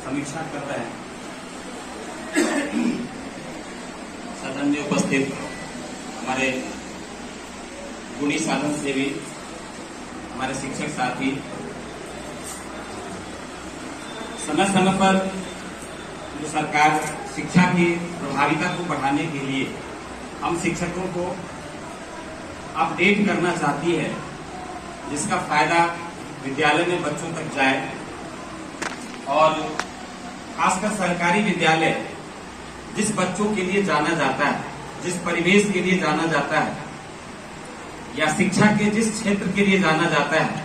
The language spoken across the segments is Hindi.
समीक्षा कर रहे हैं। सदन में उपस्थित हमारे गुणी साधन सेवी हमारे शिक्षक साथी, समय समय पर जो सरकार शिक्षा की प्रभाविता को बढ़ाने के लिए हम शिक्षकों को अपडेट करना चाहती है, जिसका फायदा विद्यालय में बच्चों तक जाए और खासकर सरकारी विद्यालय जिस बच्चों के लिए जाना जाता है, जिस परिवेश के लिए जाना जाता है या शिक्षा के जिस क्षेत्र के लिए जाना जाता है,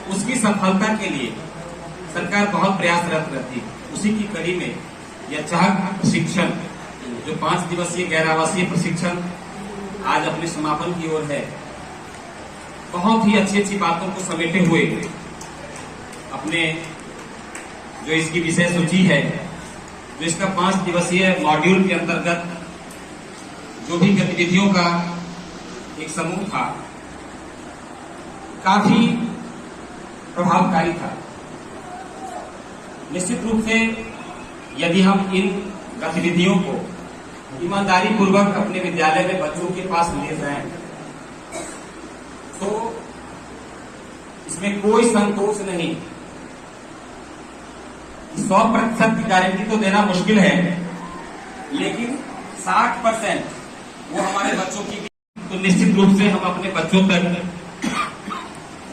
उसकी सफलता के लिए सरकार बहुत प्रयासरत रहती है। उसी की कड़ी में यह चाहक प्रशिक्षण जो 5 दिवसीय गैर आवासीय प्रशिक्षण आज अपने समापन की ओर है, बहुत ही अच्छी अच्छी बातों को समेटे हुए अपने जो इसकी विषय सूची है, जो इसका 5 दिवसीय मॉड्यूल के अंतर्गत जो भी गतिविधियों का एक समूह था, काफी प्रभावकारी था। निश्चित रूप से यदि हम इन गतिविधियों को ईमानदारी पूर्वक अपने विद्यालय में बच्चों के पास ले जाएं, तो इसमें कोई संकोच नहीं। 100% की गारंटी तो देना मुश्किल है, लेकिन 60% वो हमारे बच्चों की, तो निश्चित रूप से हम अपने बच्चों तक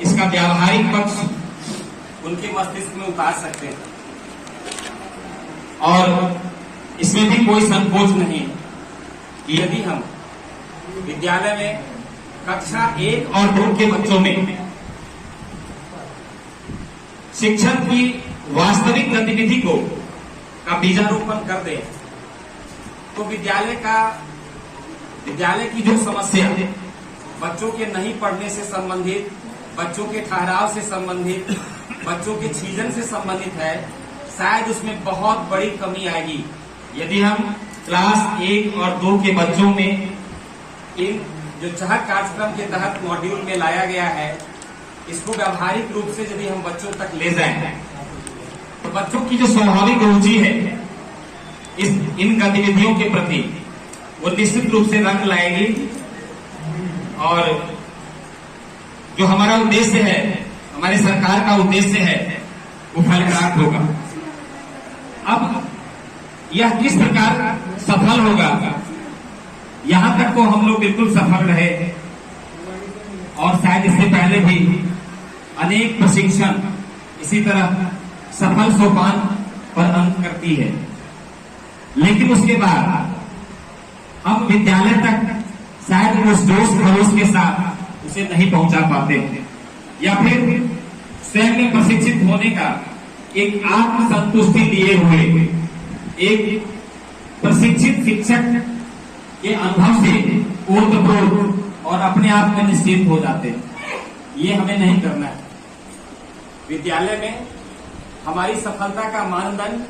इसका व्यावहारिक पक्ष उनके मस्तिष्क में उतार सकते हैं और इसमें भी कोई संकोच नहीं कि यदि हम विद्यालय में कक्षा 1 और 2 के बच्चों में शिक्षण की वास्तविक गतिविधि का बीजारोपण कर दें, तो विद्यालय की जो समस्या बच्चों के नहीं पढ़ने से संबंधित, बच्चों के ठहराव से संबंधित, बच्चों के छीजन से संबंधित है, शायद उसमें बहुत बड़ी कमी आएगी यदि हम क्लास 1 और 2 के बच्चों में इन जो चाहक कार्यक्रम के तहत मॉड्यूल में लाया गया है, इसको व्यावहारिक रूप से यदि हम बच्चों तक ले जाएं, तो बच्चों की जो स्वाभाविक रुचि है इन गतिविधियों के प्रति, वो निश्चित रूप से रंग लाएगी और जो हमारा उद्देश्य है, हमारी सरकार का उद्देश्य है, वो फलदायक होगा। अब यह किस प्रकार सफल होगा, यहां तक तो हम लोग बिल्कुल सफल रहे और शायद इससे पहले भी अनेक प्रशिक्षण इसी तरह सफल सोपान पर अंत करती है, लेकिन उसके बाद हम विद्यालय तक शायद उस जोश खरोश के साथ उसे नहीं पहुंचा पाते, या फिर स्वयं में प्रशिक्षित होने का एक आत्मसंतुष्टि लिए हुए एक प्रशिक्षित शिक्षक के अनुभव से ओतप्रोत और अपने आप में निश्चित हो जाते हैं। ये हमें नहीं करना है। विद्यालय में हमारी सफलता का मानदंड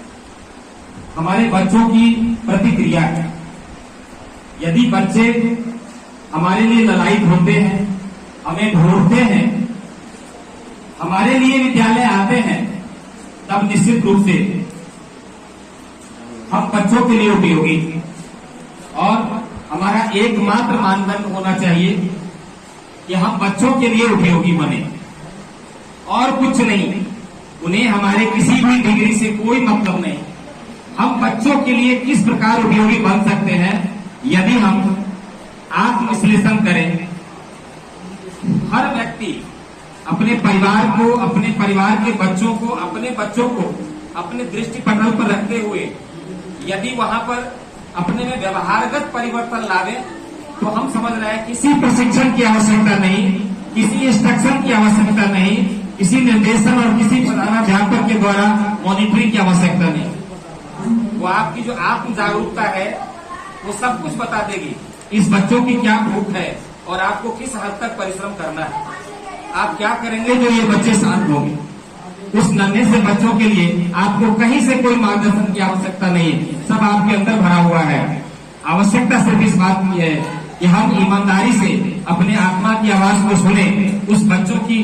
हमारे बच्चों की प्रतिक्रिया है। यदि बच्चे हमारे लिए ललायित होते हैं, हमें ढूंढते हैं, हमारे लिए विद्यालय आते हैं, तब निश्चित रूप से हम बच्चों के लिए उपयोगी, और हमारा एकमात्र मानदंड होना चाहिए कि हम बच्चों के लिए उपयोगी बने और कुछ नहीं। उन्हें हमारे किसी भी डिग्री से कोई मतलब नहीं। हम बच्चों के लिए किस प्रकार उपयोगी बन सकते हैं, यदि हम आत्मविश्लेषण करें। हर व्यक्ति अपने परिवार को, अपने परिवार के बच्चों को, अपने बच्चों को अपने दृष्टिपटल पर रखते हुए यदि वहां पर अपने में व्यवहारगत परिवर्तन लावे, तो हम समझ रहे हैं किसी प्रशिक्षण की आवश्यकता नहीं, किसी इंस्ट्रक्शन की आवश्यकता नहीं, किसी निर्देशन और किसी प्रधानाध्यापक के द्वारा मॉनिटरिंग की आवश्यकता नहीं। वो आपकी जो आत्म जागरूकता है वो सब कुछ बता देगी, इस बच्चों की क्या भूख है और आपको किस हद तक परिश्रम करना है, आप क्या करेंगे जो ये बच्चे शांत होंगे। उस नन्हे से बच्चों के लिए आपको कहीं से कोई मार्गदर्शन की आवश्यकता नहीं है, सब आपके अंदर भरा हुआ है। आवश्यकता सिर्फ इस बात की है कि हम ईमानदारी से अपने आत्मा की आवाज को सुने, उस बच्चों की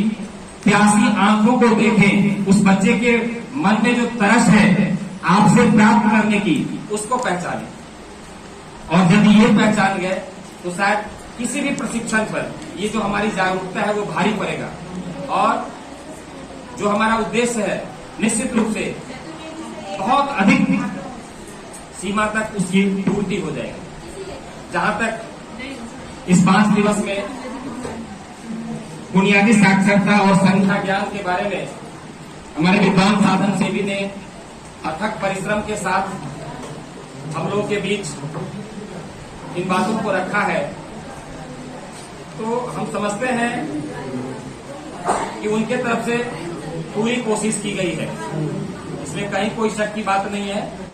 प्यासी आंखों को देखें, उस बच्चे के मन में जो तरस है आपसे प्राप्त करने की, उसको पहचानें। और यदि ये पहचान गए तो शायद किसी भी प्रशिक्षण पर ये जो हमारी जागरूकता है वो भारी पड़ेगा, और जो हमारा उद्देश्य है निश्चित रूप से बहुत अधिक सीमा तक उसकी पूर्ति हो जाएगी। जहां तक इस 5 दिवस में बुनियादी साक्षरता और संख्या ज्ञान के बारे में हमारे विद्वान साधन सेवी ने अथक परिश्रम के साथ हम लोगों के बीच इन बातों को रखा है, तो हम समझते हैं कि उनके तरफ से पूरी कोशिश की गई है, इसमें कहीं कोई शक की बात नहीं है।